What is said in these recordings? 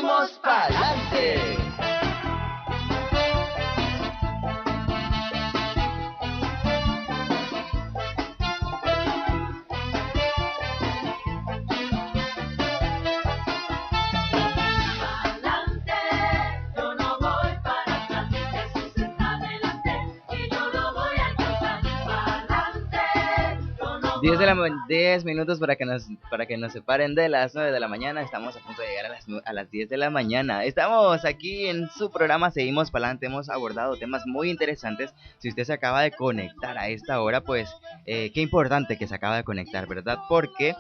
Seguimos pa'lante. 10 minutos para que nos separen de las 9 de la mañana. Estamos a punto de llegar a las 10 de la mañana. Estamos aquí en su programa Seguimos Pa'lante. Hemos abordado temas muy interesantes. Si usted se acaba de conectar a esta hora, pues qué importante que se acaba de conectar, ¿verdad? Porque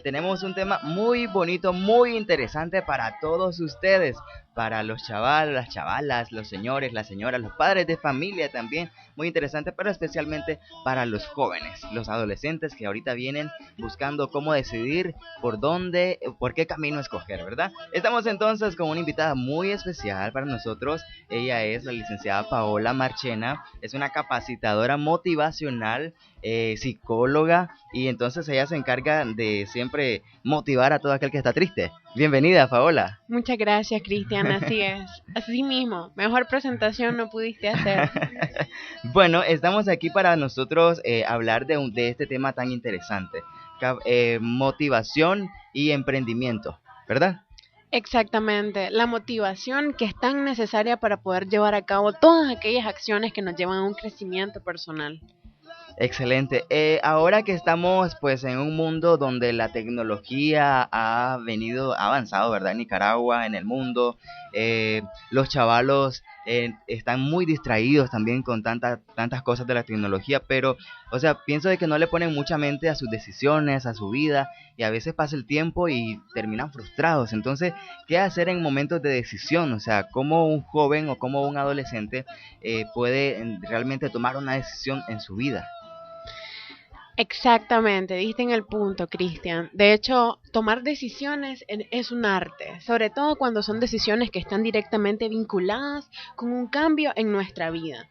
tenemos un tema muy bonito, muy interesante para todos ustedes. Para los chavalos, las chavalas, los señores, las señoras, los padres de familia también. Muy interesante, pero especialmente para los jóvenes, los adolescentes que ahorita vienen buscando cómo decidir por qué camino escoger, ¿verdad? Estamos entonces con una invitada muy especial para nosotros. Ella es la licenciada Paola Marchena, es una capacitadora motivacional, psicóloga, y entonces ella se encarga de siempre motivar a todo aquel que está triste. Bienvenida, Paola. Muchas gracias, Cristian, así es. Así mismo, mejor presentación no pudiste hacer. Bueno, estamos aquí para nosotros hablar de este tema tan interesante, motivación y emprendimiento, ¿verdad? Exactamente, la motivación que es tan necesaria para poder llevar a cabo todas aquellas acciones que nos llevan a un crecimiento personal. Excelente. Ahora que estamos pues en un mundo donde la tecnología ha avanzado, ¿verdad? En Nicaragua, en el mundo, los chavalos están muy distraídos también con tantas cosas de la tecnología, pero, o sea, pienso de que no le ponen mucha mente a sus decisiones, a su vida, y a veces pasa el tiempo y terminan frustrados. Entonces, ¿qué hacer en momentos de decisión? O sea, ¿cómo un joven o cómo un adolescente puede realmente tomar una decisión en su vida? Exactamente, diste en el punto, Cristian. De hecho, tomar decisiones es un arte, sobre todo cuando son decisiones que están directamente vinculadas con un cambio en nuestra vida.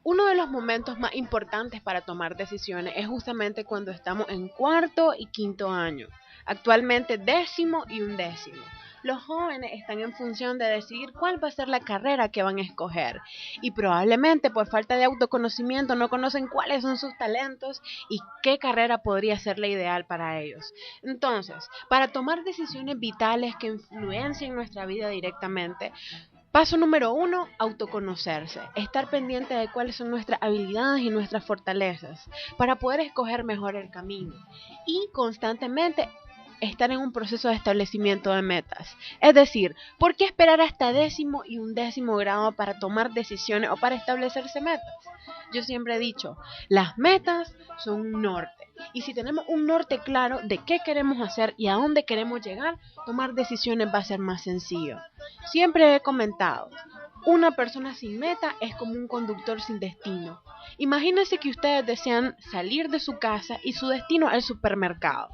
Uno de los momentos más importantes para tomar decisiones es justamente cuando estamos en cuarto y quinto año, actualmente 10º y 11º. Los jóvenes están en función de decidir cuál va a ser la carrera que van a escoger y probablemente por falta de autoconocimiento no conocen cuáles son sus talentos y qué carrera podría ser la ideal para ellos. Entonces, para tomar decisiones vitales que influencien nuestra vida directamente, paso número 1, autoconocerse, estar pendiente de cuáles son nuestras habilidades y nuestras fortalezas para poder escoger mejor el camino y constantemente estar en un proceso de establecimiento de metas. Es decir, ¿por qué esperar hasta 10º y 11º grado para tomar decisiones o para establecerse metas? Yo siempre he dicho, las metas son un norte. Y si tenemos un norte claro de qué queremos hacer y a dónde queremos llegar, tomar decisiones va a ser más sencillo. Siempre he comentado, una persona sin meta es como un conductor sin destino. Imagínense que ustedes desean salir de su casa y su destino es el supermercado.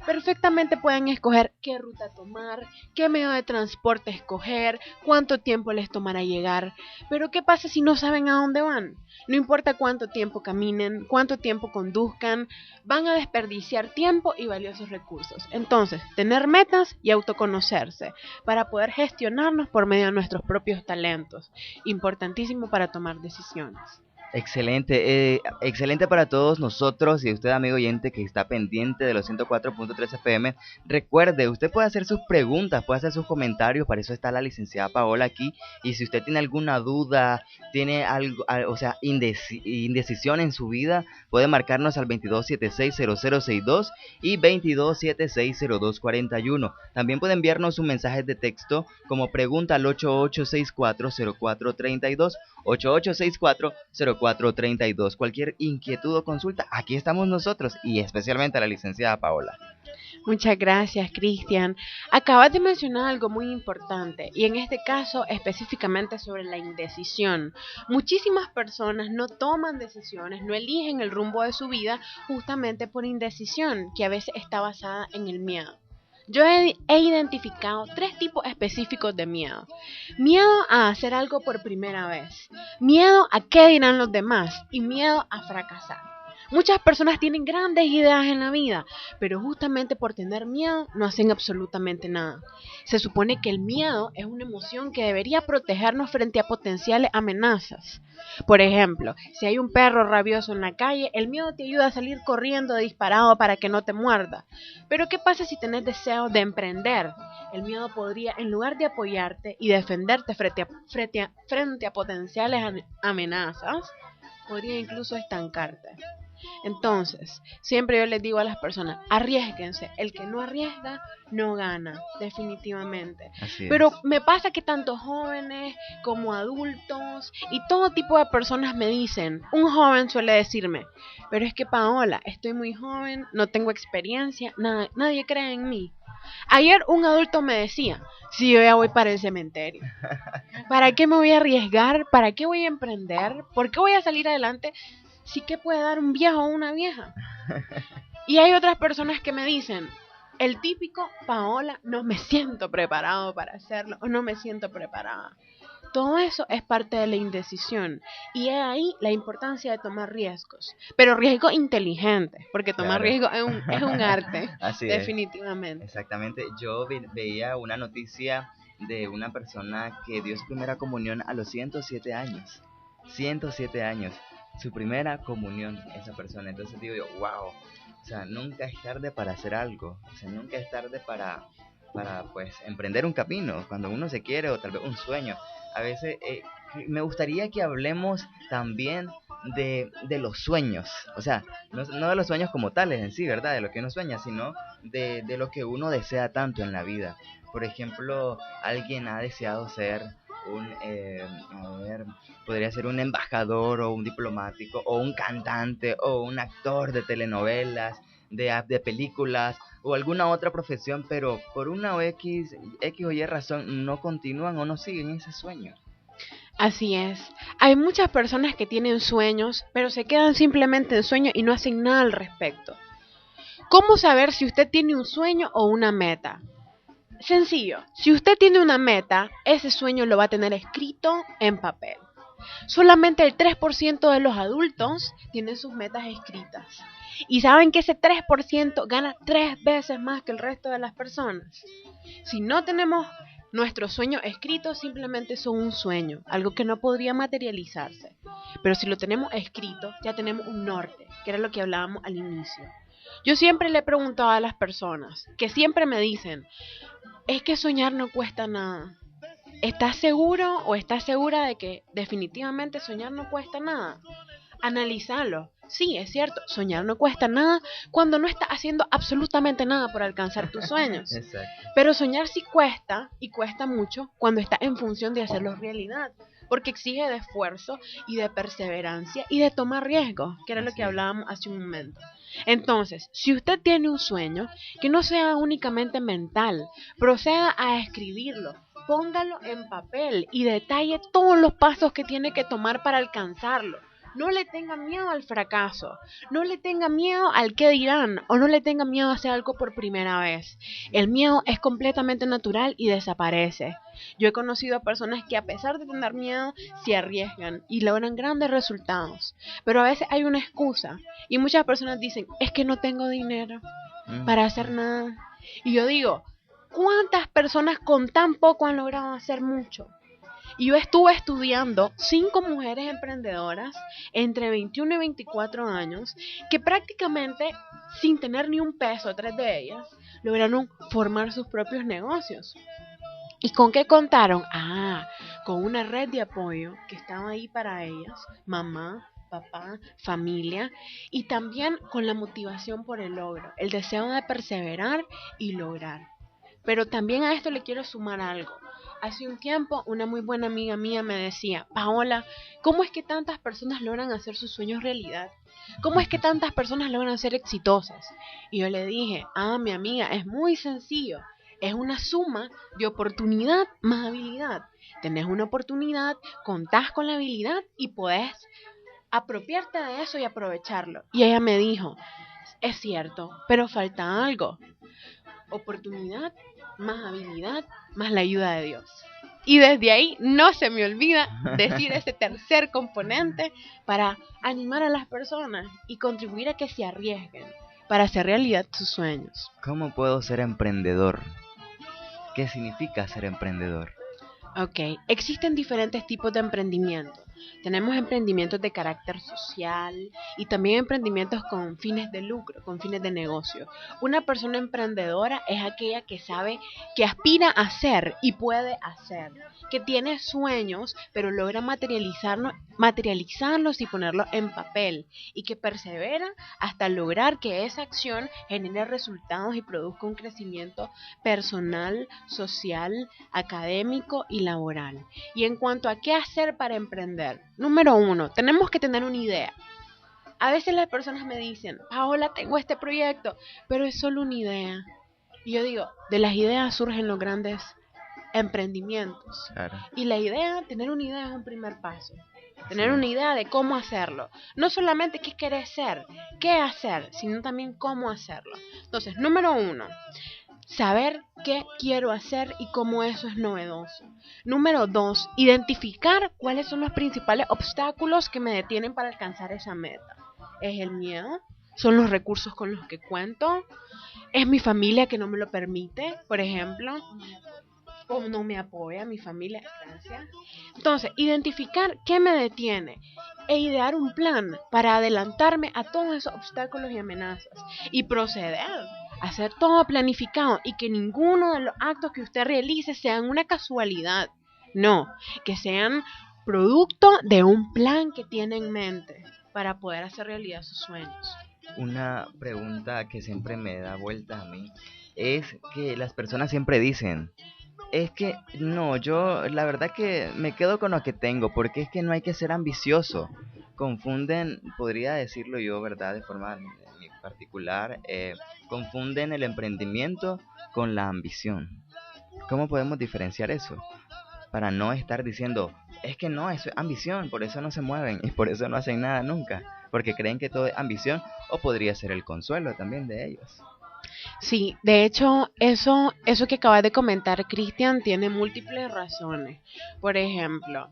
Perfectamente pueden escoger qué ruta tomar, qué medio de transporte escoger, cuánto tiempo les tomará llegar. Pero ¿qué pasa si no saben a dónde van? No importa cuánto tiempo caminen, cuánto tiempo conduzcan, van a desperdiciar tiempo y valiosos recursos. Entonces, tener metas y autoconocerse para poder gestionarnos por medio de nuestros propios talentos. Importantísimo para tomar decisiones. Excelente para todos nosotros y usted, amigo oyente que está pendiente de los 104.3 FM. Recuerde, usted puede hacer sus preguntas, puede hacer sus comentarios, para eso está la licenciada Paola aquí. Y si usted tiene alguna duda, tiene algo, o sea, indecisión en su vida, puede marcarnos al 22760062 y 22760241. También puede enviarnos un mensaje de texto como pregunta al 88640432, 88640432. Cualquier inquietud o consulta, aquí estamos nosotros y especialmente a la licenciada Paola. Muchas gracias, Cristian. Acabas de mencionar algo muy importante y en este caso específicamente sobre la indecisión. Muchísimas personas no toman decisiones, no eligen el rumbo de su vida justamente por indecisión, que a veces está basada en el miedo. Yo he identificado 3 tipos específicos de miedo. Miedo a hacer algo por primera vez, miedo a qué dirán los demás y miedo a fracasar. Muchas personas tienen grandes ideas en la vida, pero justamente por tener miedo no hacen absolutamente nada. Se supone que el miedo es una emoción que debería protegernos frente a potenciales amenazas. Por ejemplo, si hay un perro rabioso en la calle, el miedo te ayuda a salir corriendo disparado para que no te muerda. Pero ¿qué pasa si tenés deseo de emprender? El miedo podría, en lugar de apoyarte y defenderte frente a potenciales amenazas, podría incluso estancarte. Entonces, siempre yo les digo a las personas, arriésguense. El que no arriesga, no gana, definitivamente. Así es. Pero me pasa que tanto jóvenes como adultos y todo tipo de personas me dicen, un joven suele decirme, pero es que Paola, estoy muy joven, no tengo experiencia, nadie cree en mí. Ayer un adulto me decía, si yo ya voy para el cementerio, ¿para qué me voy a arriesgar? ¿Para qué voy a emprender? ¿Por qué voy a salir adelante? Sí que puede dar un viejo o una vieja. Y hay otras personas que me dicen, el típico, Paola, no me siento preparado para hacerlo o no me siento preparada. Todo eso es parte de la indecisión y es ahí la importancia de tomar riesgos, pero riesgos inteligentes, porque tomar Claro. riesgos es un arte, Así es. definitivamente. Exactamente. Yo veía una noticia de una persona que dio su primera comunión a los 107 años. 107 años. Su primera comunión, esa persona. Entonces digo yo, wow. O sea, nunca es tarde para hacer algo. O sea, nunca es tarde para pues, emprender un camino. Cuando uno se quiere o tal vez un sueño. A veces me gustaría que hablemos también de los sueños. O sea, no de los sueños como tales en sí, ¿verdad? De lo que uno sueña, sino de lo que uno desea tanto en la vida. Por ejemplo, alguien ha deseado ser a ver, podría ser un embajador o un diplomático o un cantante o un actor de telenovelas, de películas o alguna otra profesión, pero por una X o Y razón no continúan o no siguen ese sueño. Así es. Hay muchas personas que tienen sueños, pero se quedan simplemente en sueños y no hacen nada al respecto. ¿Cómo saber si usted tiene un sueño o una meta? Sencillo, si usted tiene una meta, ese sueño lo va a tener escrito en papel. Solamente el 3% de los adultos tienen sus metas escritas. Y saben que ese 3% gana 3 veces más que el resto de las personas. Si no tenemos nuestros sueños escritos, simplemente son un sueño, algo que no podría materializarse. Pero si lo tenemos escrito, ya tenemos un norte, que era lo que hablábamos al inicio. Yo siempre le he preguntado a las personas, que siempre me dicen, es que soñar no cuesta nada. ¿Estás seguro o estás segura de que definitivamente soñar no cuesta nada? Analizarlo. Sí, es cierto, soñar no cuesta nada cuando no estás haciendo absolutamente nada por alcanzar tus sueños. Exacto. Pero soñar sí cuesta, y cuesta mucho, cuando está en función de hacerlo realidad. Porque exige de esfuerzo y de perseverancia y de tomar riesgos, que era lo Así que es. hablábamos hace un momento. Entonces, si usted tiene un sueño, que no sea únicamente mental, proceda a escribirlo, póngalo en papel y detalle todos los pasos que tiene que tomar para alcanzarlo. No le tenga miedo al fracaso, no le tenga miedo al qué dirán o no le tenga miedo a hacer algo por primera vez. El miedo es completamente natural y desaparece. Yo he conocido a personas que a pesar de tener miedo se arriesgan y logran grandes resultados, pero a veces hay una excusa y muchas personas dicen, es que no tengo dinero para hacer nada. Y yo digo, ¿cuántas personas con tan poco han logrado hacer mucho? Y yo estuve estudiando 5 mujeres emprendedoras entre 21 y 24 años que prácticamente sin tener ni un peso, 3 de ellas, lograron formar sus propios negocios. ¿Y con qué contaron? Con una red de apoyo que estaba ahí para ellas, mamá, papá, familia, y también con la motivación por el logro, el deseo de perseverar y lograr. Pero también a esto le quiero sumar algo. Hace un tiempo una muy buena amiga mía me decía, Paola, ¿cómo es que tantas personas logran hacer sus sueños realidad? ¿Cómo es que tantas personas logran ser exitosas? Y yo le dije, mi amiga, es muy sencillo. Es una suma de oportunidad más habilidad. Tenés una oportunidad, contás con la habilidad y podés apropiarte de eso y aprovecharlo. Y ella me dijo, es cierto, pero falta algo. Oportunidad más habilidad más la ayuda de Dios. Y desde ahí no se me olvida decir ese tercer componente para animar a las personas y contribuir a que se arriesguen para hacer realidad sus sueños. ¿Cómo puedo ser emprendedor? ¿Qué significa ser emprendedor? Ok, existen diferentes tipos de emprendimiento. Tenemos emprendimientos de carácter social y también emprendimientos con fines de lucro, con fines de negocio. Una persona emprendedora es aquella que sabe que aspira a hacer y puede hacer, que tiene sueños, pero logra materializarlos y ponerlos en papel, y que persevera hasta lograr que esa acción genere resultados y produzca un crecimiento personal, social, académico y laboral. Y en cuanto a qué hacer para emprender, número 1, tenemos que tener una idea. A veces las personas me dicen, Paola, tengo este proyecto, pero es solo una idea. Y yo digo, de las ideas surgen los grandes emprendimientos. Claro. Y la idea, tener una idea es un primer paso. Tener una idea de cómo hacerlo. No solamente qué querés ser, qué hacer, sino también cómo hacerlo. Entonces, número 1, saber qué quiero hacer y cómo eso es novedoso. Número 2, identificar cuáles son los principales obstáculos que me detienen para alcanzar esa meta. ¿Es el miedo? ¿Son los recursos con los que cuento? ¿Es mi familia que no me lo permite, por ejemplo? ¿O no me apoya mi familia? Gracias. Entonces, identificar qué me detiene e idear un plan para adelantarme a todos esos obstáculos y amenazas y proceder a hacer todo planificado y que ninguno de los actos que usted realice sean una casualidad. No, que sean producto de un plan que tiene en mente para poder hacer realidad sus sueños. Una pregunta que siempre me da vuelta a mí es que las personas siempre dicen, es que no, yo la verdad que me quedo con lo que tengo, porque es que no hay que ser ambicioso. Confunden, podría decirlo yo, ¿verdad? De forma muy particular, confunden el emprendimiento con la ambición. ¿Cómo podemos diferenciar eso? Para no estar diciendo, es que no, eso es ambición, por eso no se mueven y por eso no hacen nada nunca, porque creen que todo es ambición, o podría ser el consuelo también de ellos. Sí, de hecho, eso que acabas de comentar, Cristian, tiene múltiples razones. Por ejemplo,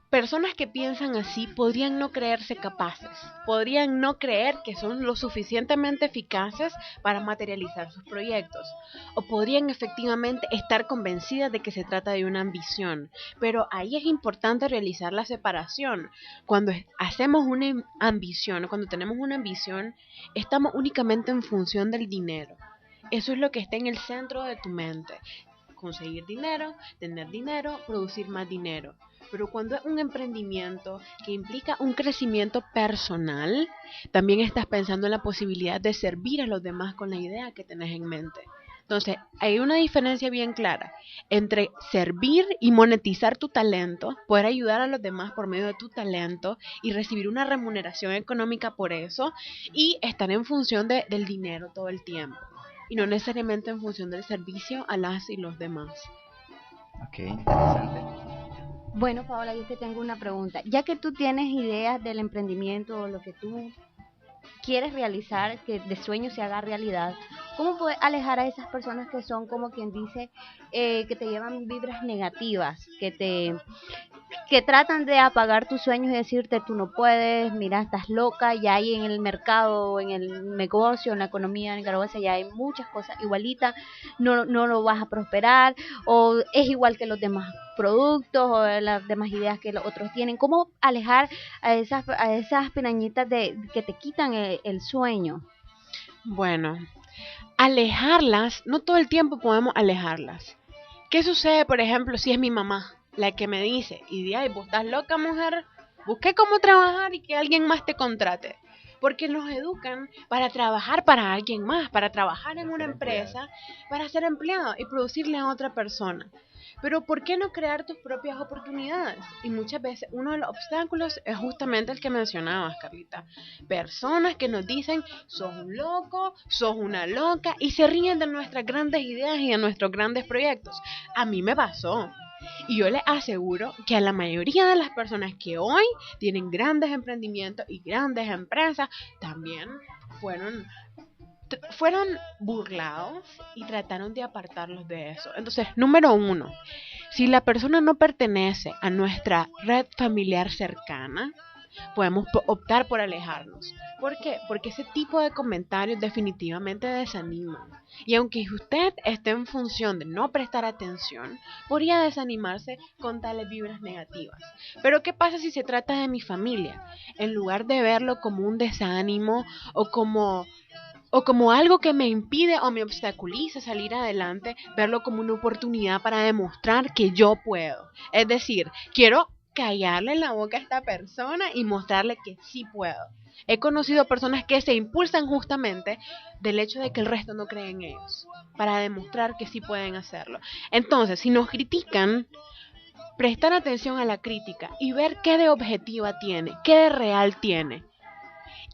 personas que piensan así podrían no creerse capaces, podrían no creer que son lo suficientemente eficaces para materializar sus proyectos, o podrían efectivamente estar convencidas de que se trata de una ambición. Pero ahí es importante realizar la separación. Cuando hacemos una ambición, cuando tenemos una ambición, estamos únicamente en función del dinero. Eso es lo que está en el centro de tu mente. Conseguir dinero, tener dinero, producir más dinero. Pero cuando es un emprendimiento que implica un crecimiento personal, también estás pensando en la posibilidad de servir a los demás con la idea que tenés en mente. Entonces, hay una diferencia bien clara entre servir y monetizar tu talento, poder ayudar a los demás por medio de tu talento y recibir una remuneración económica por eso, y estar en función del dinero todo el tiempo y no necesariamente en función del servicio a las y los demás. Ok, interesante. Bueno, Paola, yo te tengo una pregunta. Ya que tú tienes ideas del emprendimiento o lo que tú quieres realizar, que de sueño se haga realidad, ¿cómo puedes alejar a esas personas que son como quien dice, que te llevan vibras negativas, que tratan de apagar tus sueños y decirte tú no puedes, mira, estás loca, ya hay en el mercado, en el negocio, en la economía nicaragüense, ya hay muchas cosas igualitas, no lo vas a prosperar, o es igual que los demás productos o las demás ideas que los otros tienen? ¿Cómo alejar a esas pirañitas que te quitan el sueño? Bueno, alejarlas, no todo el tiempo podemos alejarlas. ¿Qué sucede, por ejemplo, si es mi mamá la que me dice, y de ahí, vos estás loca, mujer, busqué cómo trabajar y que alguien más te contrate? Porque nos educan para trabajar para alguien más, para trabajar en una empresa, para ser empleado y producirle a otra persona. Pero ¿por qué no crear tus propias oportunidades? Y muchas veces uno de los obstáculos es justamente el que mencionabas, Carlita. Personas que nos dicen, sos un loco, sos una loca, y se ríen de nuestras grandes ideas y de nuestros grandes proyectos. A mí me pasó. Y yo les aseguro que a la mayoría de las personas que hoy tienen grandes emprendimientos y grandes empresas, también fueron fueron burlados y trataron de apartarlos de eso. Entonces, número 1, si la persona no pertenece a nuestra red familiar cercana, podemos optar por alejarnos. ¿Por qué? Porque ese tipo de comentarios definitivamente desaniman. Y aunque usted esté en función de no prestar atención, podría desanimarse con tales vibras negativas. Pero ¿qué pasa si se trata de mi familia? En lugar de verlo como un desánimo o como algo que me impide o me obstaculiza salir adelante, verlo como una oportunidad para demostrar que yo puedo. Es decir, quiero callarle la boca a esta persona y mostrarle que sí puedo. He conocido personas que se impulsan justamente del hecho de que el resto no cree en ellos, para demostrar que sí pueden hacerlo. Entonces, si nos critican, prestar atención a la crítica y ver qué de objetiva tiene, qué de real tiene,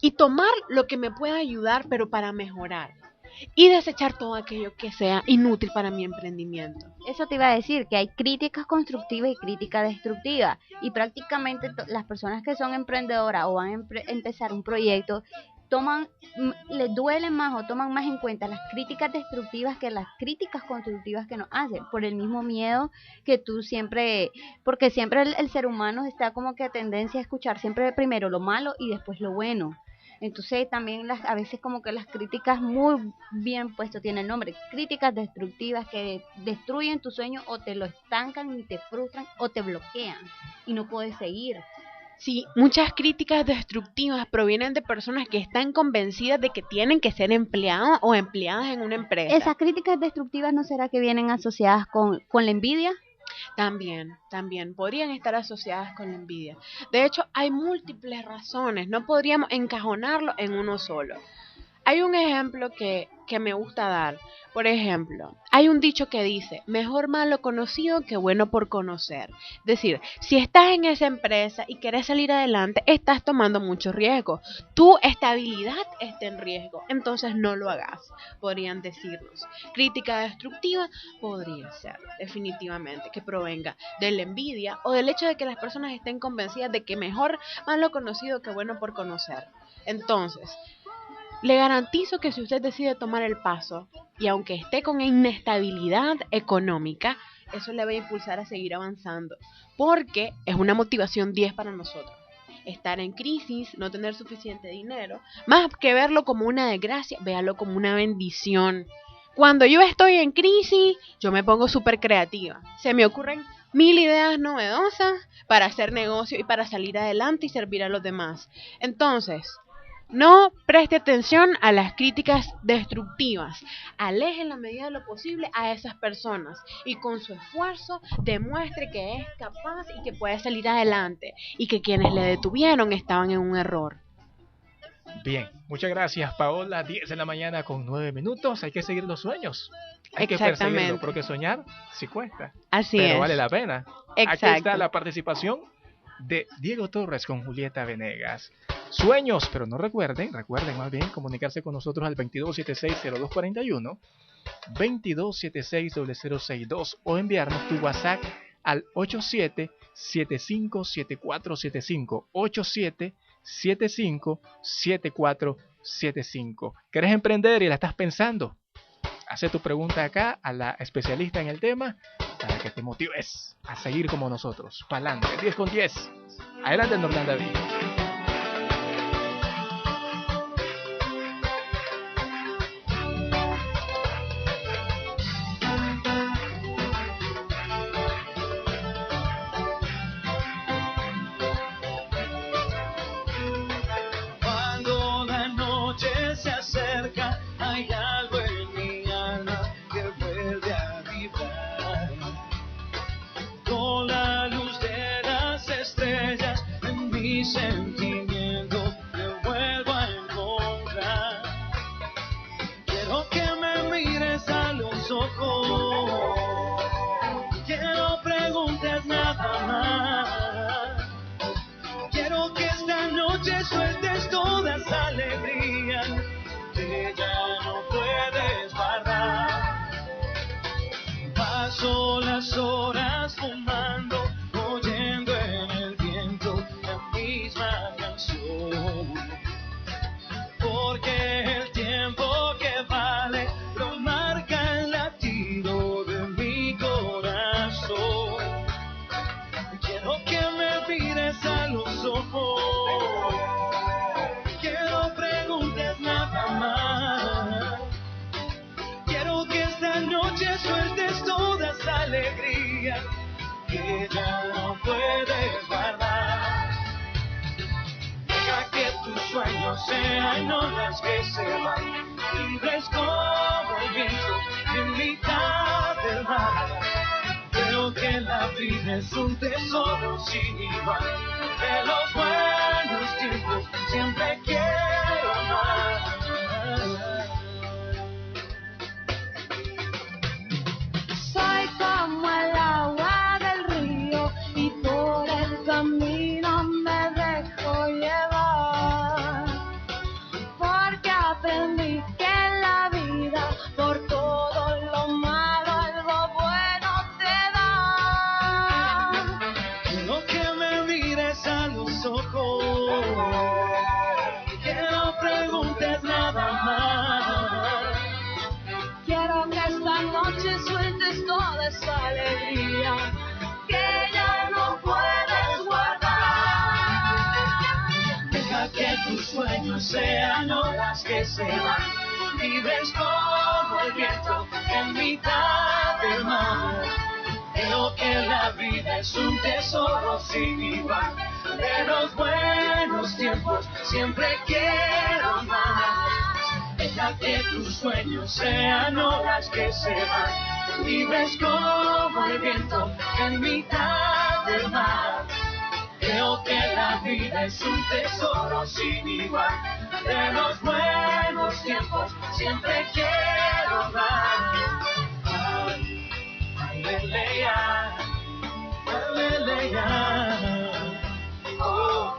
y tomar lo que me pueda ayudar, pero para mejorar. Y desechar todo aquello que sea inútil para mi emprendimiento. Eso te iba a decir, que hay críticas constructivas y críticas destructivas. Y prácticamente las personas que son emprendedoras o van a empezar un proyecto, les duelen más o toman más en cuenta las críticas destructivas que las críticas constructivas que nos hacen, por el mismo miedo que tú siempre, porque siempre el ser humano está como que a tendencia a escuchar siempre primero lo malo y después lo bueno. Entonces también a veces como que las críticas, muy bien puesto tiene el nombre, críticas destructivas que destruyen tu sueño o te lo estancan y te frustran o te bloquean y no puedes seguir. Sí, muchas críticas destructivas provienen de personas que están convencidas de que tienen que ser empleados o empleadas en una empresa. ¿Esas críticas destructivas no será que vienen asociadas con la envidia? También podrían estar asociadas con la envidia. De hecho, hay múltiples razones, no podríamos encajonarlo en uno solo. Hay un ejemplo que me gusta dar. Por ejemplo, hay un dicho que dice, mejor malo conocido que bueno por conocer. Es decir, si estás en esa empresa y quieres salir adelante, estás tomando mucho riesgo. Tu estabilidad está en riesgo, entonces no lo hagas, podrían decirnos. Crítica destructiva podría ser, definitivamente, que provenga de la envidia o del hecho de que las personas estén convencidas de que mejor malo conocido que bueno por conocer. Entonces, le garantizo que si usted decide tomar el paso, y aunque esté con inestabilidad económica, eso le va a impulsar a seguir avanzando, porque es una motivación 10 para nosotros. Estar en crisis, no tener suficiente dinero, más que verlo como una desgracia, véalo como una bendición. Cuando yo estoy en crisis, yo me pongo súper creativa. Se me ocurren 1000 ideas novedosas para hacer negocio y para salir adelante y servir a los demás. Entonces, no preste atención a las críticas destructivas. Aleje en la medida de lo posible a esas personas y con su esfuerzo demuestre que es capaz y que puede salir adelante y que quienes le detuvieron estaban en un error. Bien, muchas gracias, Paola. 10 de la mañana con 9 minutos. Hay que seguir los sueños. Hay que perseguirlo, porque soñar sí cuesta. Así pero es. vale la pena. Exacto. Aquí está la participación de Diego Torres con Julieta Venegas. Sueños, pero no recuerden más bien comunicarse con nosotros al 2276-0241, 2276-0062 o enviarnos tu WhatsApp al 87757475, 87757475. ¿Quieres emprender y la estás pensando? Hace tu pregunta acá a la especialista en el tema para que te motives a seguir como nosotros. Pa'lante, 10 con 10. Adelante, Norland David. Cuando la noche se acerca, hay algo en mi alma que vuelve a vibrar. Con la luz de las estrellas en mi sentimiento me vuelvo a encontrar. Quiero que me mires a los ojos, que no preguntes nada más. Quiero que esta noche sueltes toda esa alegría que ya no puedes guardar. Paso las horas fumando, oyendo en el viento la misma canción. que ya no puedes guardar. Deja que tus sueños sean olas que se van, libres como el viento en mitad del mar. Creo que la vida es un tesoro sin igual. De los buenos tiempos siempre quiero más. Soy como el agua del río y por el camino me dejo llevar, porque aprendí que en la vida por todo lo malo algo bueno te da. Quiero que me mires a los ojos, que no preguntes nada más. Quiero que esta noche sueltes toda esa alegría que ya no puedes guardar. Deja que tus sueños sean olas que se van, libres como el viento en mitad del mar. Creo que la vida es un tesoro sin igual. De los buenos tiempos siempre quiero más. Deja que tus sueños sean olas que se van, libres como el viento en mitad del mar. Creo que la vida es un tesoro sin igual. De los buenos tiempos siempre quiero más. Aleluya, aleluya. Oh,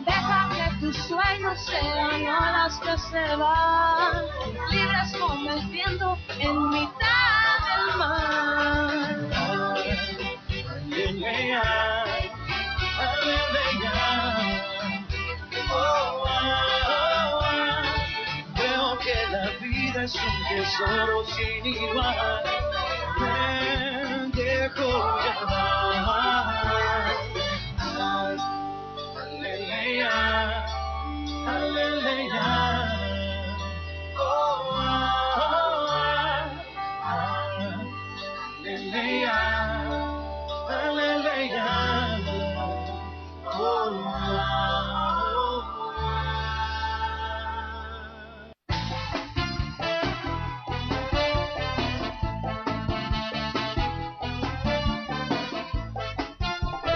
Deja que tus sueños sean olas que se van, libres como el viento en mitad del mar. aleluya, aleluya. Oh, Veo que la vida es un tesoro sin igual. Me dejo llevar. Aleluya, aleluya. Oh, aleluya, aleluya.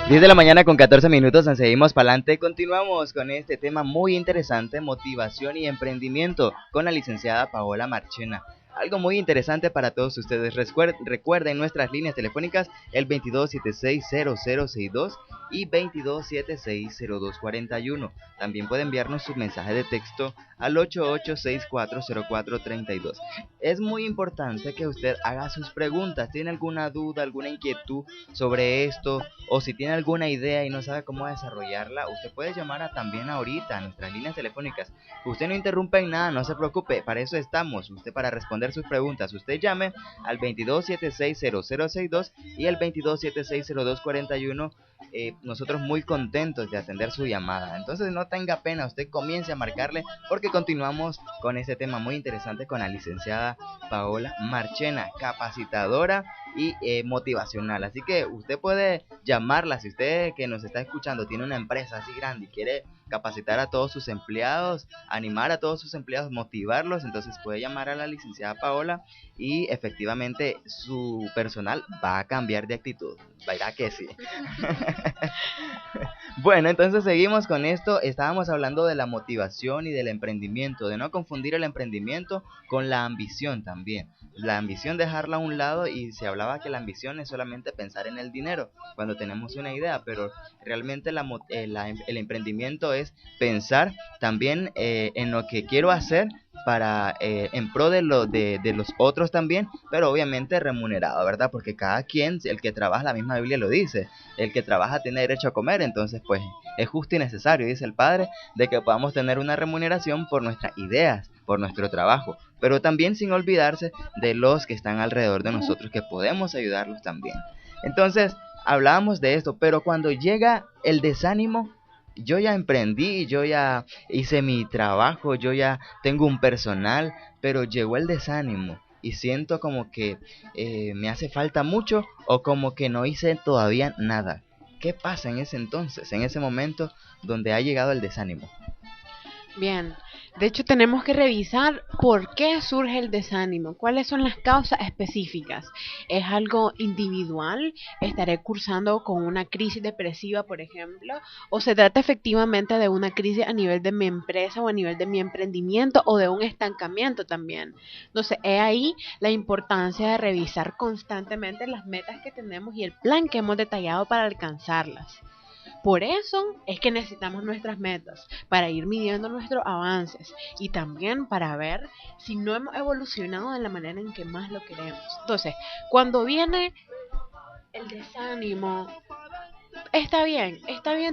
Diez de la mañana con 14 minutos, nos seguimos para adelante. Continuamos con este tema muy interesante, motivación y emprendimiento, con la licenciada Paola Marchena. Algo muy interesante para todos ustedes. Recuerden nuestras líneas telefónicas, el 22760062 y 22760241. También puede enviarnos su mensaje de texto al 88640432. Es muy importante que usted haga sus preguntas. ¿Tiene alguna duda, alguna inquietud sobre esto? O si tiene alguna idea y no sabe cómo desarrollarla, usted puede llamar también ahorita a nuestras líneas telefónicas. Usted no interrumpe en nada, no se preocupe, para eso estamos. Usted para responder sus preguntas, usted llame al 22760062 y el 22760241. Nosotros muy contentos de atender su llamada. Entonces no tenga pena, usted comience a marcarle, porque continuamos con este tema muy interesante con la licenciada Paola Marchena, capacitadora y motivacional. Así que usted puede llamarla. Si usted que nos está escuchando tiene una empresa así grande y quiere capacitar a todos sus empleados, animar a todos sus empleados, motivarlos, entonces puede llamar a la licenciada Paola y efectivamente su personal va a cambiar de actitud. ¿Verdad que sí? Bueno, entonces seguimos con esto. Estábamos hablando de la motivación y del emprendimiento, de no confundir el emprendimiento con la ambición también. La ambición dejarla a un lado, y se hablaba que la ambición es solamente pensar en el dinero cuando tenemos una idea, pero realmente el emprendimiento es pensar también en lo que quiero hacer para en pro de los otros también, pero obviamente remunerado, ¿verdad? Porque cada quien, el que trabaja, la misma Biblia lo dice, el que trabaja tiene derecho a comer. Entonces pues es justo y necesario, dice el Padre, de que podamos tener una remuneración por nuestras ideas, por nuestro trabajo, pero también sin olvidarse de los que están alrededor de nosotros, que podemos ayudarlos también. Entonces hablábamos de esto, pero cuando llega el desánimo, yo ya emprendí, yo ya hice mi trabajo, yo ya tengo un personal, pero llegó el desánimo. y siento como que me hace falta mucho o como que no hice todavía nada. ¿Qué pasa en ese entonces, en ese momento donde ha llegado el desánimo? Bien, de hecho tenemos que revisar por qué surge el desánimo, cuáles son las causas específicas. ¿Es algo individual? ¿Estaré cursando con una crisis depresiva, por ejemplo? ¿O se trata efectivamente de una crisis a nivel de mi empresa o a nivel de mi emprendimiento o de un estancamiento también? Entonces, es ahí la importancia de revisar constantemente las metas que tenemos y el plan que hemos detallado para alcanzarlas. Por eso es que necesitamos nuestras metas, para ir midiendo nuestros avances y también para ver si no hemos evolucionado de la manera en que más lo queremos. Entonces, cuando viene el desánimo, está bien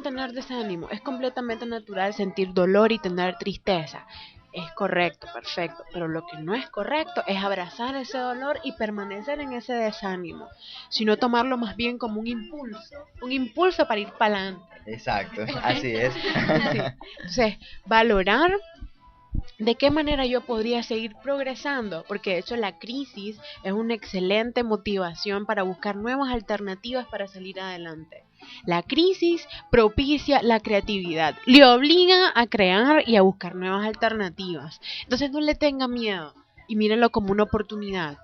tener desánimo, es completamente natural sentir dolor y tener tristeza. Es correcto, perfecto, pero lo que no es correcto es abrazar ese dolor y permanecer en ese desánimo, sino tomarlo más bien como un impulso para ir para adelante. Exacto, así es. Sí. Entonces, valorar de qué manera yo podría seguir progresando, porque de hecho la crisis es una excelente motivación para buscar nuevas alternativas para salir adelante. La crisis propicia la creatividad, le obliga a crear y a buscar nuevas alternativas. Entonces no le tenga miedo y mírenlo como una oportunidad,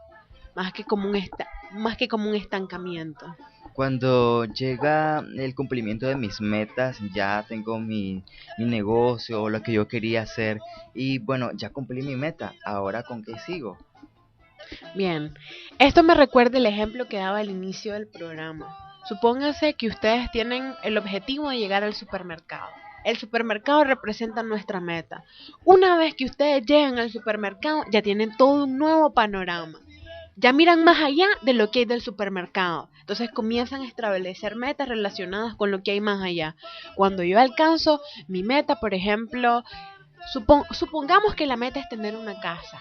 más que como un estancamiento. Cuando llega el cumplimiento de mis metas, ya tengo mi negocio o lo que yo quería hacer y bueno, ya cumplí mi meta, ahora ¿con qué sigo? Bien, esto me recuerda el ejemplo que daba al inicio del programa. Supóngase que ustedes tienen el objetivo de llegar al supermercado. El supermercado representa nuestra meta. Una vez que ustedes llegan al supermercado, ya tienen todo un nuevo panorama. Ya miran más allá de lo que hay del supermercado. Entonces comienzan a establecer metas relacionadas con lo que hay más allá. Cuando yo alcanzo mi meta, por ejemplo, supongamos que la meta es tener una casa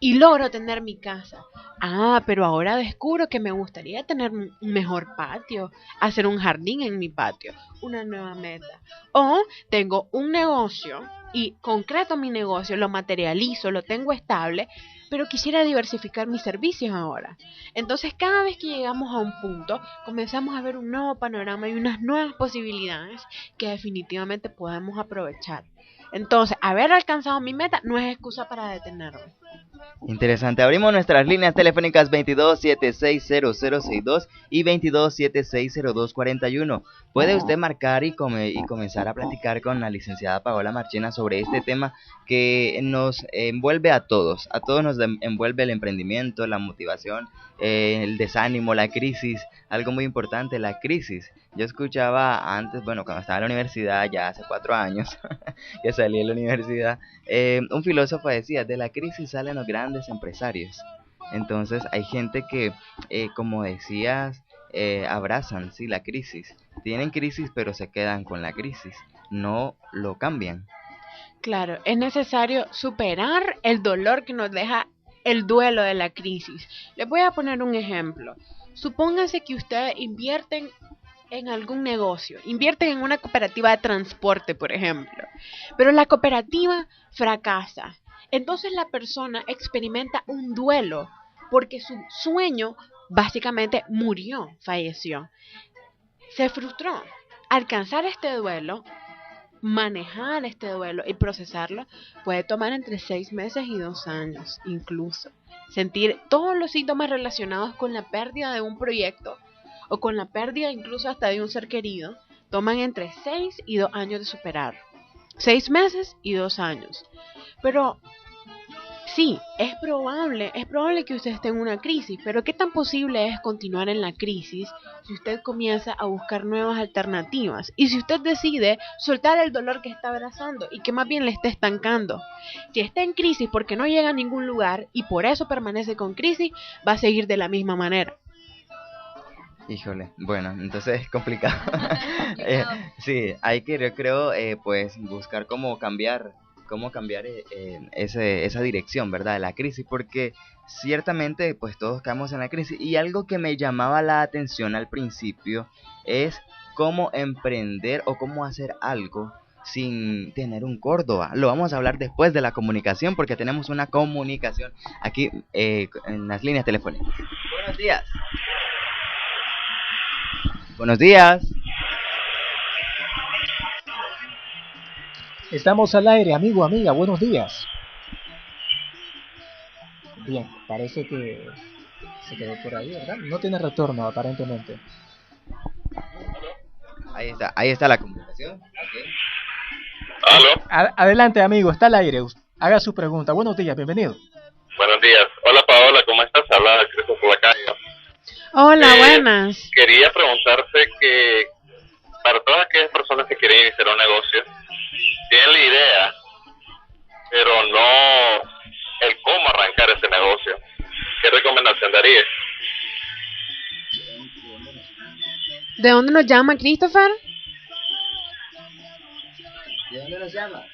y logro tener mi casa. Ah, pero ahora descubro que me gustaría tener un mejor patio, hacer un jardín en mi patio, una nueva meta. O tengo un negocio y concreto mi negocio, lo materializo, lo tengo estable, pero quisiera diversificar mis servicios ahora. Entonces, cada vez que llegamos a un punto, comenzamos a ver un nuevo panorama y unas nuevas posibilidades que definitivamente podemos aprovechar. Entonces, haber alcanzado mi meta no es excusa para detenerme. Interesante. Abrimos nuestras líneas telefónicas 22760062 y 22760241. Puede usted marcar y comenzar a platicar con la licenciada Paola Marchena sobre este tema que nos envuelve a todos. A todos nos envuelve el emprendimiento, la motivación, el desánimo, la crisis. Algo muy importante, la crisis. Yo escuchaba antes, bueno, cuando estaba en la universidad, ya hace 4 años que salí de la universidad, un filósofo decía, de la crisis salen los grandes empresarios. Entonces hay gente que, como decías, abrazan, sí, la crisis. Tienen crisis, pero se quedan con la crisis. No lo cambian. Claro, es necesario superar el dolor que nos deja el duelo de la crisis. Les voy a poner un ejemplo. Supónganse que ustedes invierten en algún negocio, invierten en una cooperativa de transporte, por ejemplo, pero la cooperativa fracasa. Entonces la persona experimenta un duelo porque su sueño básicamente murió, falleció. Se frustró. Alcanzar este duelo, manejar este duelo y procesarlo puede tomar entre 6 meses y 2 años, incluso. Sentir todos los síntomas relacionados con la pérdida de un proyecto o con la pérdida incluso hasta de un ser querido, toman entre 6 y 2 años de superar. 6 meses y 2 años. Pero sí, es probable que usted esté en una crisis, pero ¿qué tan posible es continuar en la crisis si usted comienza a buscar nuevas alternativas? Y si usted decide soltar el dolor que está abrazando y que más bien le está estancando. Si está en crisis porque no llega a ningún lugar y por eso permanece con crisis, va a seguir de la misma manera. Híjole, bueno, entonces es complicado. Sí, hay que, yo creo, pues buscar cómo cambiar esa dirección, ¿verdad? De la crisis, porque ciertamente, pues todos caemos en la crisis. Y algo que me llamaba la atención al principio es cómo emprender o cómo hacer algo sin tener un Córdoba? Lo vamos a hablar después de la comunicación porque tenemos una comunicación aquí en las líneas telefónicas. Buenos días. Buenos días. Estamos al aire, amigo, amiga, buenos días. Bien, parece que se quedó por ahí, ¿verdad? No tiene retorno, aparentemente. Ahí está la comunicación. Okay. ¿Aló? Adelante, amigo, está al aire. Haga su pregunta. Buenos días, bienvenido. Buenos días. Hola, Paola, ¿cómo estás? Habla Christopher Lacayo. Hola, buenas. Quería preguntarte que para todas aquellas personas que quieren iniciar un negocio, tienen la idea, pero no el cómo arrancar ese negocio. ¿Qué recomendación darías? ¿De dónde nos llama Christopher? ¿De dónde nos llama?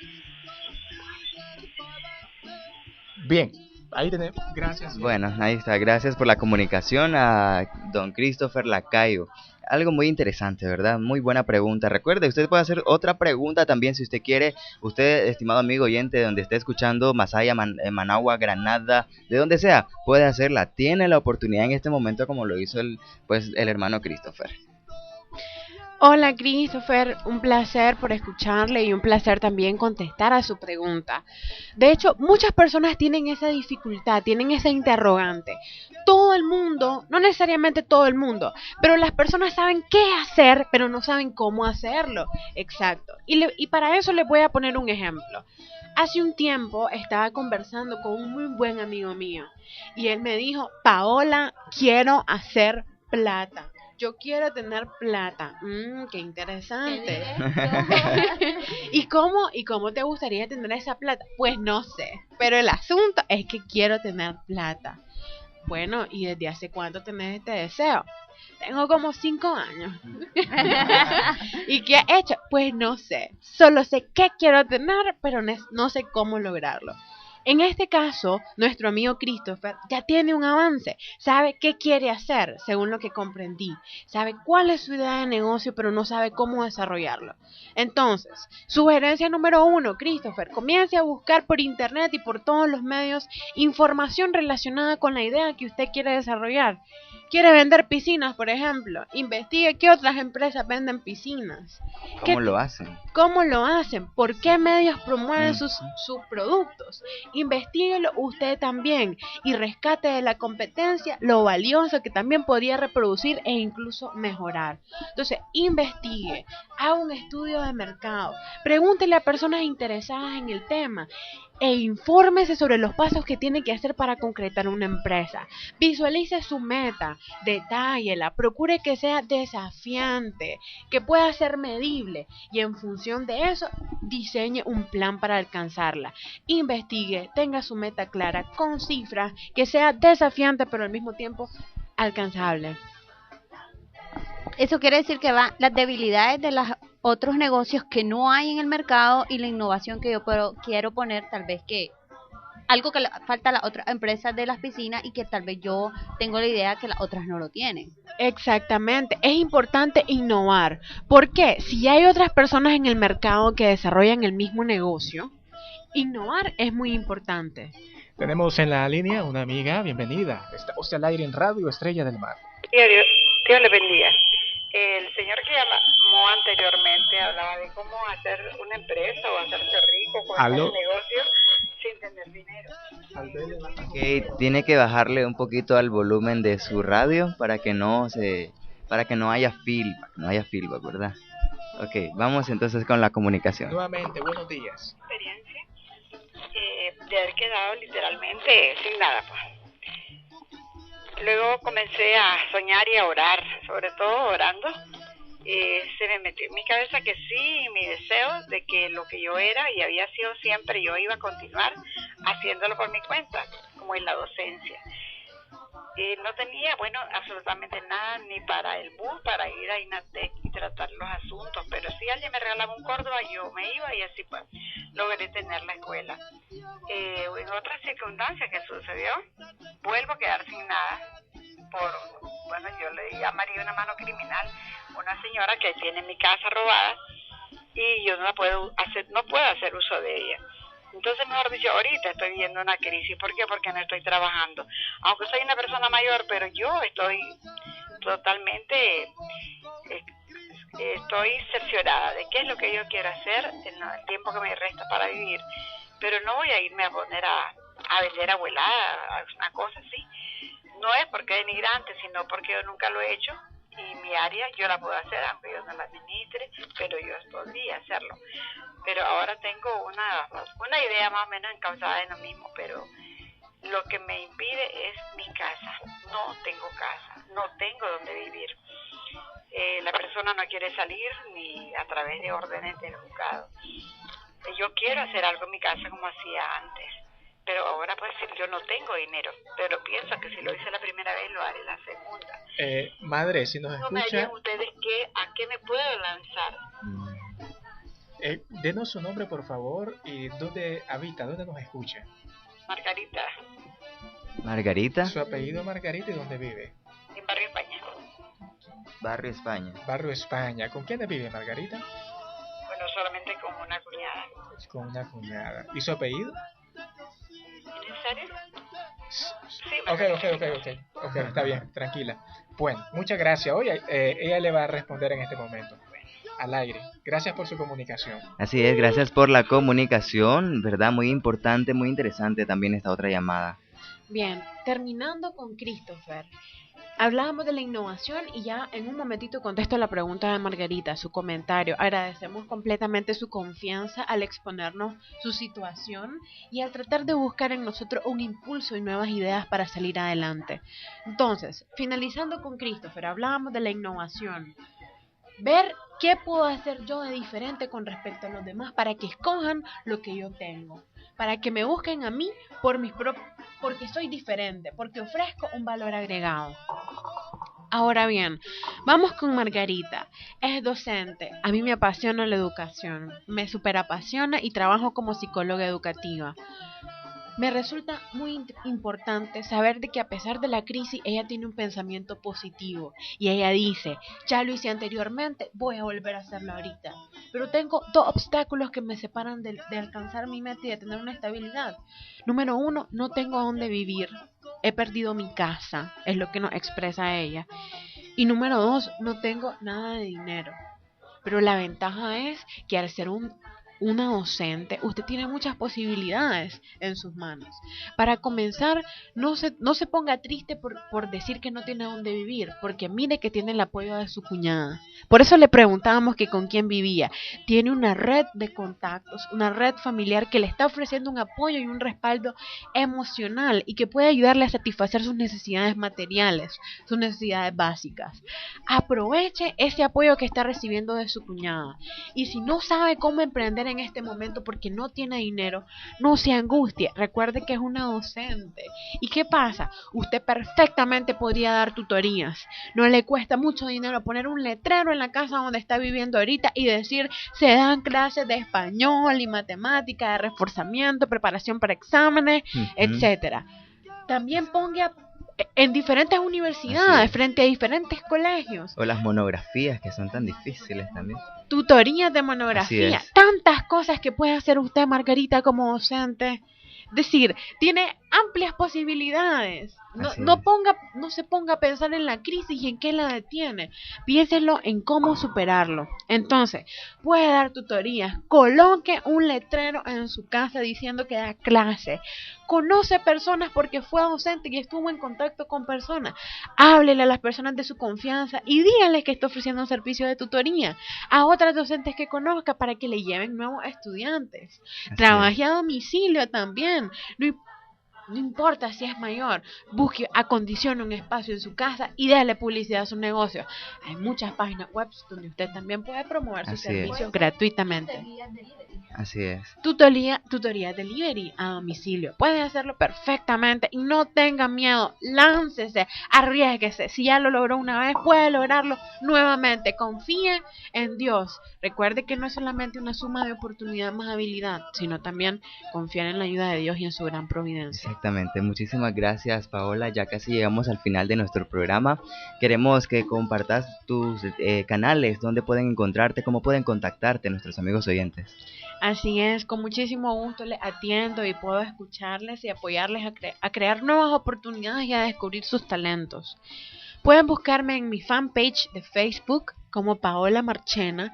Bien, ahí tenemos. Gracias. Bueno, ahí está. Gracias por la comunicación a don Christopher Lacayo. Algo muy interesante, ¿verdad? Muy buena pregunta. Recuerde, usted puede hacer otra pregunta también si usted quiere. Usted, estimado amigo oyente, donde esté escuchando, Masaya, Managua, Granada, de donde sea, puede hacerla. Tiene la oportunidad en este momento como lo hizo el hermano Christopher. Hola Christopher, un placer por escucharle y un placer también contestar a su pregunta. De hecho, muchas personas tienen esa dificultad, tienen esa interrogante. Todo el mundo, no necesariamente todo el mundo, pero las personas saben qué hacer, pero no saben cómo hacerlo. Exacto. Y para eso les voy a poner un ejemplo. Hace un tiempo estaba conversando con un muy buen amigo mío y él me dijo, Paola, quiero hacer plata. Yo quiero tener plata. Qué interesante. ¿Y cómo te gustaría tener esa plata? Pues no sé, pero el asunto es que quiero tener plata. Bueno, ¿y desde hace cuánto tenés este deseo? Tengo como 5 años. ¿Y qué he hecho? Pues no sé. Solo sé qué quiero tener, pero no sé cómo lograrlo. En este caso, nuestro amigo Christopher ya tiene un avance, sabe qué quiere hacer, según lo que comprendí, sabe cuál es su idea de negocio, pero no sabe cómo desarrollarlo. Entonces, sugerencia número 1, Christopher, comience a buscar por internet y por todos los medios información relacionada con la idea que usted quiere desarrollar. ¿Quiere vender piscinas, por ejemplo? Investigue qué otras empresas venden piscinas. ¿Cómo lo hacen? ¿Cómo lo hacen? ¿Por qué medios promueven sus productos? Investíguelo usted también y rescate de la competencia lo valioso que también podría reproducir e incluso mejorar. Entonces, investigue, haga un estudio de mercado, pregúntele a personas interesadas en el tema e infórmese sobre los pasos que tiene que hacer para concretar una empresa. Visualice su meta, detállela, procure que sea desafiante, que pueda ser medible y en función de eso diseñe un plan para alcanzarla. Investigue, tenga su meta clara, con cifras, que sea desafiante pero al mismo tiempo alcanzable. Eso quiere decir que van las debilidades de los otros negocios que no hay en el mercado y la innovación que yo quiero poner, tal vez que algo que le falta a las otras empresas de las piscinas y que tal vez yo tengo la idea que las otras no lo tienen. Exactamente, es importante innovar. ¿Por qué? Si hay otras personas en el mercado que desarrollan el mismo negocio, innovar es muy importante. Tenemos en la línea una amiga, bienvenida. Está usted al aire en Radio Estrella del Mar. Dios le bendiga. El señor que llamó anteriormente hablaba de cómo hacer una empresa o hacerse rico con un negocio sin tener dinero. Okay, tiene que bajarle un poquito al volumen de su radio para que no haya feedback, ¿verdad? Ok, vamos entonces con la comunicación. Nuevamente, buenos días. Experiencia de haber quedado literalmente sin nada, pues. Luego comencé a soñar y a orar, sobre todo orando. Se me metió en mi cabeza que sí, mi deseo de que lo que yo era y había sido siempre, yo iba a continuar haciéndolo por mi cuenta, como en la docencia. No tenía, absolutamente nada ni para el bus, para ir a INATEC y tratar los asuntos, pero si alguien me regalaba un Córdoba, yo me iba y así pues logré tener la escuela. En otra circunstancia que sucedió, vuelvo a quedar sin nada yo le llamaría una mano criminal, una señora que tiene mi casa robada y yo no puedo hacer uso de ella. Entonces, mejor dicho, ahorita estoy viviendo una crisis. ¿Por qué? Porque no estoy trabajando. Aunque soy una persona mayor, pero yo estoy totalmente, estoy cerciorada de qué es lo que yo quiero hacer en el tiempo que me resta para vivir. Pero no voy a irme a poner a vender abuelada, una cosa así. No es porque es denigrante, sino porque yo nunca lo he hecho. Y mi área yo la puedo hacer, aunque yo no la administre, pero yo podría hacerlo. Pero ahora tengo una idea más o menos encauzada en lo mismo, pero lo que me impide es mi casa. No tengo casa, no tengo donde vivir. La persona no quiere salir ni a través de órdenes del juzgado. Yo quiero hacer algo en mi casa como hacía antes, pero ahora pues yo no tengo dinero, pero pienso que si lo hice la primera vez lo haré la segunda. Madre, si nos No me escucha, hallen ustedes a qué me puedo lanzar. denos su nombre por favor y dónde habita, dónde nos escucha. Margarita, Margarita, Su apellido Margarita y dónde vive. en Barrio España. Barrio España. Barrio España. ¿Con quién vive Margarita? Bueno, solamente con una cuñada. Con una cuñada. ¿Y su apellido? ¿En serio? Sí, Ok, está bien, tranquila. Bueno, muchas gracias. Oye, ella le va a responder en este momento, al aire. Gracias por su comunicación. Así es, gracias por la comunicación, ¿verdad? Muy importante, muy interesante también esta otra llamada. Bien, terminando con Christopher. Hablábamos de la innovación y ya en un momentito contesto la pregunta de Margarita, su comentario. Agradecemos completamente su confianza al exponernos su situación y al tratar de buscar en nosotros un impulso y nuevas ideas para salir adelante. Entonces, finalizando con Christopher, hablábamos de la innovación. Ver qué puedo hacer yo de diferente con respecto a los demás para que escojan lo que yo tengo. Para que me busquen a mí porque soy diferente, porque ofrezco un valor agregado. Ahora bien, vamos con Margarita. Es docente. A mí me apasiona la educación. Me superapasiona y trabajo como psicóloga educativa. Me resulta muy importante saber de que a pesar de la crisis ella tiene un pensamiento positivo y ella dice, ya lo hice anteriormente, voy a volver a hacerlo ahorita, pero tengo dos obstáculos que me separan de alcanzar mi meta y de tener una estabilidad. Número 1, no tengo dónde vivir, he perdido mi casa, es lo que nos expresa ella, y número 2, no tengo nada de dinero, pero la ventaja es que al ser una docente, usted tiene muchas posibilidades en sus manos. Para comenzar, no se ponga triste por decir que no tiene dónde vivir, porque mire que tiene el apoyo de su cuñada. Por eso le preguntábamos que con quién vivía. Tiene una red de contactos, una red familiar que le está ofreciendo un apoyo y un respaldo emocional y que puede ayudarle a satisfacer sus necesidades materiales, sus necesidades básicas. Aproveche ese apoyo que está recibiendo de su cuñada. Y si no sabe cómo emprender en este momento porque no tiene dinero, no se angustie, recuerde que es una docente. ¿Y qué pasa? Usted perfectamente podría dar tutorías, no le cuesta mucho dinero poner un letrero en la casa donde está viviendo ahorita y decir, se dan clases de español y matemática, de reforzamiento, preparación para exámenes, etcétera. También ponga en diferentes universidades, frente a diferentes colegios. O las monografías que son tan difíciles también. Tutorías de monografía, tantas cosas que puede hacer usted, Margarita, como docente. Es decir, tiene amplias posibilidades. No se ponga a pensar en la crisis y en qué la detiene. Piénselo en cómo superarlo. Entonces, puede dar tutorías. Coloque un letrero en su casa diciendo que da clase. Conoce personas porque fue docente y estuvo en contacto con personas. Háblele a las personas de su confianza y díganle que está ofreciendo un servicio de tutoría a otras docentes que conozca para que le lleven nuevos estudiantes. Trabaje a domicilio también. No importa si es mayor, busque, acondicione un espacio en su casa y déle publicidad a su negocio. Hay muchas páginas web donde usted también puede promover sus servicios gratuitamente. Así es. Tutoría delivery a domicilio. Puede hacerlo perfectamente y no tenga miedo. Láncese, arriésguese. Si ya lo logró una vez, puede lograrlo nuevamente. Confíe en Dios. Recuerde que no es solamente una suma de oportunidad más habilidad, sino también confiar en la ayuda de Dios y en su gran providencia. Exactamente, muchísimas gracias Paola, ya casi llegamos al final de nuestro programa. Queremos que compartas tus canales, donde pueden encontrarte, cómo pueden contactarte nuestros amigos oyentes. Así es, con muchísimo gusto les atiendo y puedo escucharles y apoyarles a crear nuevas oportunidades y a descubrir sus talentos. Pueden buscarme en mi fanpage de Facebook como Paola Marchena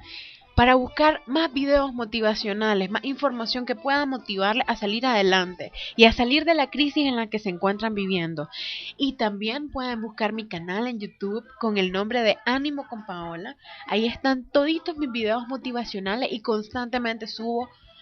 para buscar más videos motivacionales, más información que pueda motivarles a salir adelante y a salir de la crisis en la que se encuentran viviendo. Y también pueden buscar mi canal en YouTube con el nombre de Ánimo con Paola. Ahí están toditos mis videos motivacionales y constantemente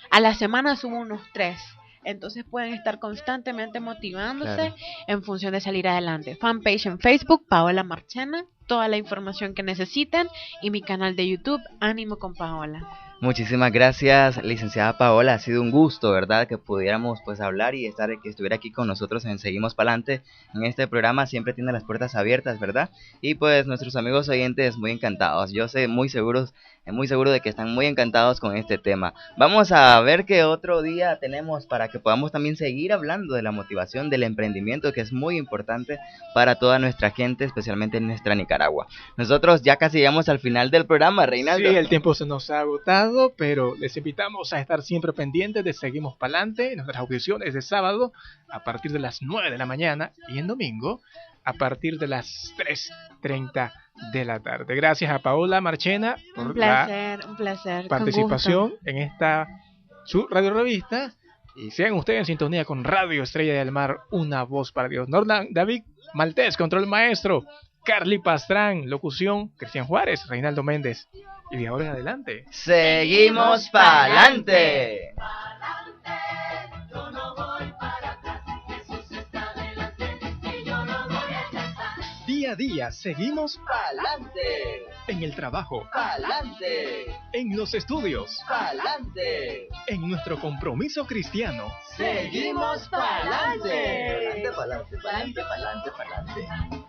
a la semana subo unos 3. Entonces pueden estar constantemente motivándose en función de salir adelante. Fanpage en Facebook, Paola Marchena, toda la información que necesiten, y mi canal de YouTube, Ánimo con Paola. Muchísimas gracias, licenciada Paola. Ha sido un gusto, ¿verdad? Que pudiéramos pues hablar y que estuviera aquí con nosotros en Seguimos Pa'lante. En este programa siempre tiene las puertas abiertas, ¿verdad? Y pues nuestros amigos oyentes muy encantados. Yo sé muy seguro de que están muy encantados con este tema. Vamos a ver qué otro día tenemos para que podamos también seguir hablando de la motivación, del emprendimiento, que es muy importante para toda nuestra gente, especialmente en nuestra Nicaragua. Nosotros ya casi llegamos al final del programa, Reinaldo. Sí, el tiempo se nos ha agotado, pero les invitamos a estar siempre pendientes de Seguimos Pa'lante, nuestras audiciones de sábado a partir de las 9 de la mañana y en domingo a partir de las 3:30 de la tarde. Gracias a Paola Marchena por un placer, participación en esta su radio revista, y sean ustedes en sintonía con Radio Estrella del Mar, una voz para Dios. Norlan David Maltés, control maestro, Carly Pastrán, locución, Cristian Juárez, Reinaldo Méndez. Y de ahora en adelante, ¡Seguimos Pa'lante! día a día seguimos Pa'lante, en el trabajo, pa'lante, en los estudios, pa'lante. en nuestro compromiso cristiano. Seguimos pa'lante. Pa'lante, pa'lante, pa'lante, pa'lante, pa'lante.